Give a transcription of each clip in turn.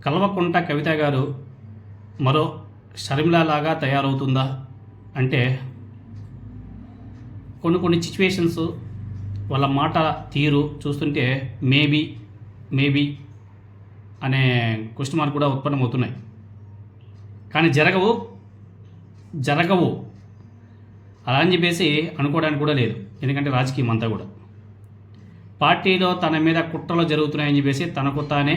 కల్వకుంట్ల కవిత గారు మరో షర్మిల లాగా తయారవుతుందా అంటే కొన్ని సిచ్యువేషన్స్ వాళ్ళ మాట తీరు చూస్తుంటే మేబీ అనే క్వశ్చన్ మార్క్ కూడా ఉత్పన్నమవుతున్నాయి. కానీ జరగవు అలా అని చెప్పేసి అనుకోవడానికి కూడా లేదు. ఎందుకంటే రాజకీయం అంతా కూడా పార్టీలో తన మీద కుట్రలు జరుగుతున్నాయని చెప్పేసి తనకు తానే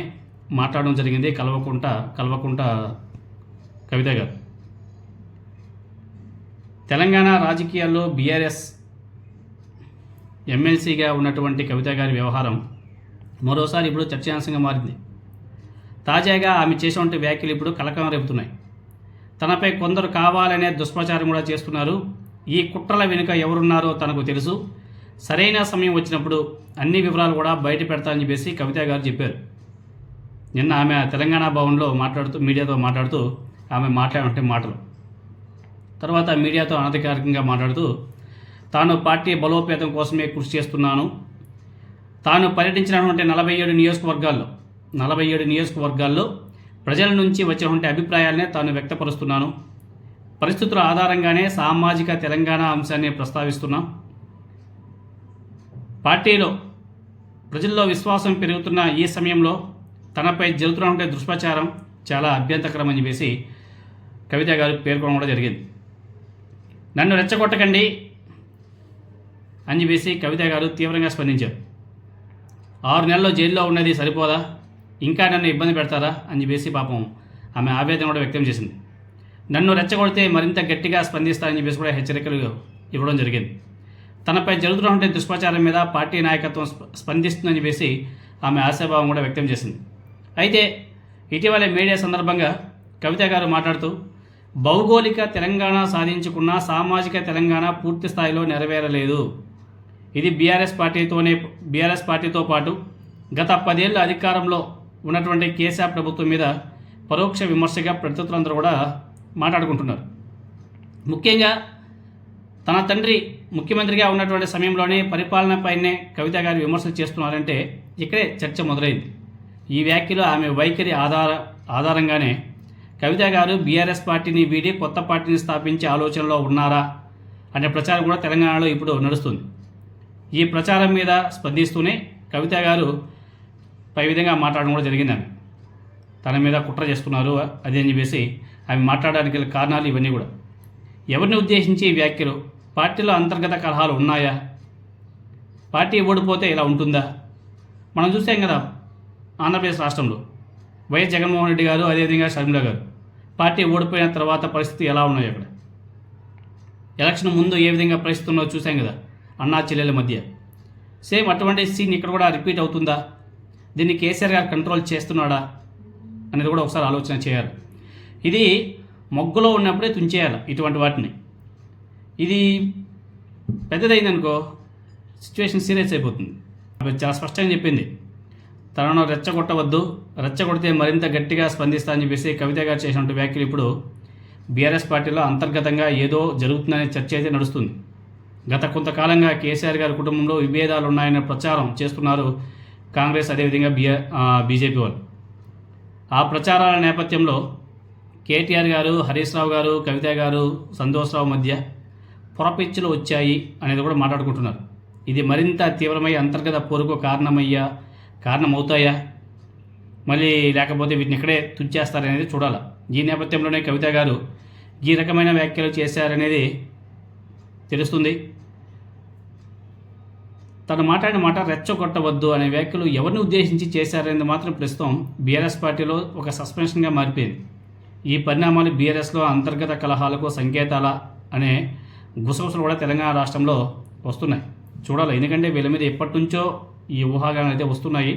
మాట్లాడడం జరిగింది కల్వకుంట్ల కవిత గారు. తెలంగాణ రాజకీయాల్లో బీఆర్ఎస్ ఎమ్మెల్సీగా ఉన్నటువంటి కవిత గారి వ్యవహారం మరోసారి ఇప్పుడు చర్చాంశంగా మారింది. తాజాగా ఆమె చేసినటువంటి వ్యాఖ్యలు ఇప్పుడు కలకలం రేపుతున్నాయి. తనపై కొందరు కావాలనే దుష్ప్రచారం కూడా చేస్తున్నారు. ఈ కుట్రల వెనుక ఎవరున్నారో తనకు తెలుసు. సరైన సమయం వచ్చినప్పుడు అన్ని వివరాలు కూడా బయట పెడతానని చెప్పేసి కవిత గారు చెప్పారు. నిన్న ఆమె తెలంగాణ భవన్లో మీడియాతో మాట్లాడుతూ ఆమె మాట్లాడే మాటలు తర్వాత మీడియాతో అనధికారికంగా మాట్లాడుతూ తాను పార్టీ బలోపేతం కోసమే కృషి చేస్తున్నాను. తాను పర్యటించినటువంటి 47 నియోజకవర్గాల్లో ప్రజల నుంచి వచ్చినటువంటి అభిప్రాయాలనే తాను వ్యక్తపరుస్తున్నాను. పరిస్థితుల ఆధారంగానే సామాజిక తెలంగాణ అంశాన్ని ప్రస్తావిస్తున్నాం. పార్టీలో ప్రజల్లో విశ్వాసం పెరుగుతున్న ఈ సమయంలో తనపై జరుగుతున్నటువంటి దుష్ప్రచారం చాలా అభ్యంతరకరం అని చెప్పేసి కవిత గారు పేర్కొనడం కూడా జరిగింది. నన్ను రెచ్చగొట్టకండి అని చెప్పేసి కవిత గారు తీవ్రంగా స్పందించారు. 6 నెలల్లో జైల్లో ఉన్నది సరిపోదా, ఇంకా నన్ను ఇబ్బంది పెడతారా అని చెప్పేసి పాపం ఆమె ఆవేదన కూడా వ్యక్తం చేసింది. నన్ను రెచ్చగొడితే మరింత గట్టిగా స్పందిస్తారని చెప్పేసి కూడా హెచ్చరికలు ఇవ్వడం జరిగింది. తనపై జరుగుతున్నటువంటి దుష్ప్రచారం మీద పార్టీ నాయకత్వం స్పందిస్తుందని చెప్పేసి ఆమె ఆశాభావం కూడా వ్యక్తం చేసింది. అయితే ఇటీవల మీడియా సందర్భంగా కవిత గారు మాట్లాడుతూ భౌగోళిక తెలంగాణ సాధించుకున్న సామాజిక తెలంగాణ పూర్తి స్థాయిలో నెరవేరలేదు. ఇది బీఆర్ఎస్ పార్టీతో పాటు గత 10 ఏళ్ళ అధికారంలో ఉన్నటువంటి కేసీఆర్ ప్రభుత్వం మీద పరోక్ష విమర్శగా ప్రతినిధులందరూ కూడా మాట్లాడుకుంటున్నారు. ముఖ్యంగా తన తండ్రి ముఖ్యమంత్రిగా ఉన్నటువంటి సమయంలోనే పరిపాలనపైనే కవిత గారు విమర్శలు చేస్తున్నారంటే ఇక్కడే చర్చ మొదలైంది. ఈ వ్యాఖ్యలో ఆమె వైఖరి ఆధారంగానే కవిత గారు బీఆర్ఎస్ పార్టీని వీడి కొత్త పార్టీని స్థాపించే ఆలోచనలో ఉన్నారా అనే ప్రచారం కూడా తెలంగాణలో ఇప్పుడు నడుస్తుంది. ఈ ప్రచారం మీద స్పందిస్తూనే కవిత గారు పై విధంగా మాట్లాడడం కూడా జరిగింది. ఆమె తన మీద కుట్ర చేస్తున్నారు అది అని చెప్పేసి ఆమె మాట్లాడడానికి గల కారణాలు ఇవన్నీ కూడా. ఎవరిని ఉద్దేశించి ఈ వ్యాఖ్యలు? పార్టీలో అంతర్గత కలహాలు ఉన్నాయా? పార్టీ ఓడిపోతే ఇలా ఉంటుందా? మనం చూసాం కదా ఆంధ్రప్రదేశ్ రాష్ట్రంలో వైఎస్ జగన్మోహన్ రెడ్డి గారు అదేవిధంగా షర్మిల గారు పార్టీ ఓడిపోయిన తర్వాత పరిస్థితి ఎలా ఉన్నాయి అక్కడ. ఎలక్షన్ ముందు ఏ విధంగా పరిస్థితి ఉన్నదో చూసాం కదా అన్నా చెల్లెల మధ్య. సేమ్ అటువంటి సీన్ ఇక్కడ కూడా రిపీట్ అవుతుందా? దీన్ని కేసీఆర్ గారు కంట్రోల్ చేస్తున్నాడా అనేది కూడా ఒకసారి ఆలోచన చేయాలి. ఇది మొగ్గులో ఉన్నప్పుడే తుంచేయాలి ఇటువంటి వాటిని. ఇది పెద్దదైందనుకో సిచ్యువేషన్ సీరియస్ అయిపోతుంది. చాలా స్పష్టంగా చెప్పింది, తనను రెచ్చగొట్టవద్దు, రెచ్చగొడితే మరింత గట్టిగా స్పందిస్తా అని చెప్పేసి కవిత గారు చేసినటువంటి వ్యాఖ్యలు ఇప్పుడు బీఆర్ఎస్ పార్టీలో అంతర్గతంగా ఏదో జరుగుతుందనే చర్చ అయితే నడుస్తుంది. గత కొంతకాలంగా కేసీఆర్ గారి కుటుంబంలో విభేదాలు ఉన్నాయనే ప్రచారం చేస్తున్నారు కాంగ్రెస్ అదేవిధంగా బీజేపీ వాళ్ళు. ఆ ప్రచారాల నేపథ్యంలో కేటీఆర్ గారు, హరీష్ రావు గారు, కవిత గారు, సంతోష్ రావు మధ్య పొరపిచ్చులు వచ్చాయి అనేది కూడా మాట్లాడుకుంటున్నారు. ఇది మరింత తీవ్రమై అంతర్గత పోరుకు కారణమవుతాయా, మళ్ళీ లేకపోతే వీటిని ఇక్కడే తుంచేస్తారనేది చూడాలి. ఈ నేపథ్యంలోనే కవిత గారు ఈ రకమైన వ్యాఖ్యలు చేశారనేది తెలుస్తుంది. తను మాట్లాడిన మాట రెచ్చగొట్టవద్దు అనే వ్యాఖ్యలు ఎవరిని ఉద్దేశించి చేశారనేది మాత్రం ప్రస్తుతం బీఆర్ఎస్ పార్టీలో ఒక సస్పెన్షన్గా మారిపోయింది. ఈ పరిణామాలు బీఆర్ఎస్లో అంతర్గత కలహాలకు సంకేతాల అనే గుసగుసలు కూడా తెలంగాణ రాష్ట్రంలో వస్తున్నాయి. చూడాలి, ఎందుకంటే వీళ్ళ మీద ఎప్పటి నుంచో ఈ ఊహాగానాలు అయితే వస్తున్నాయి.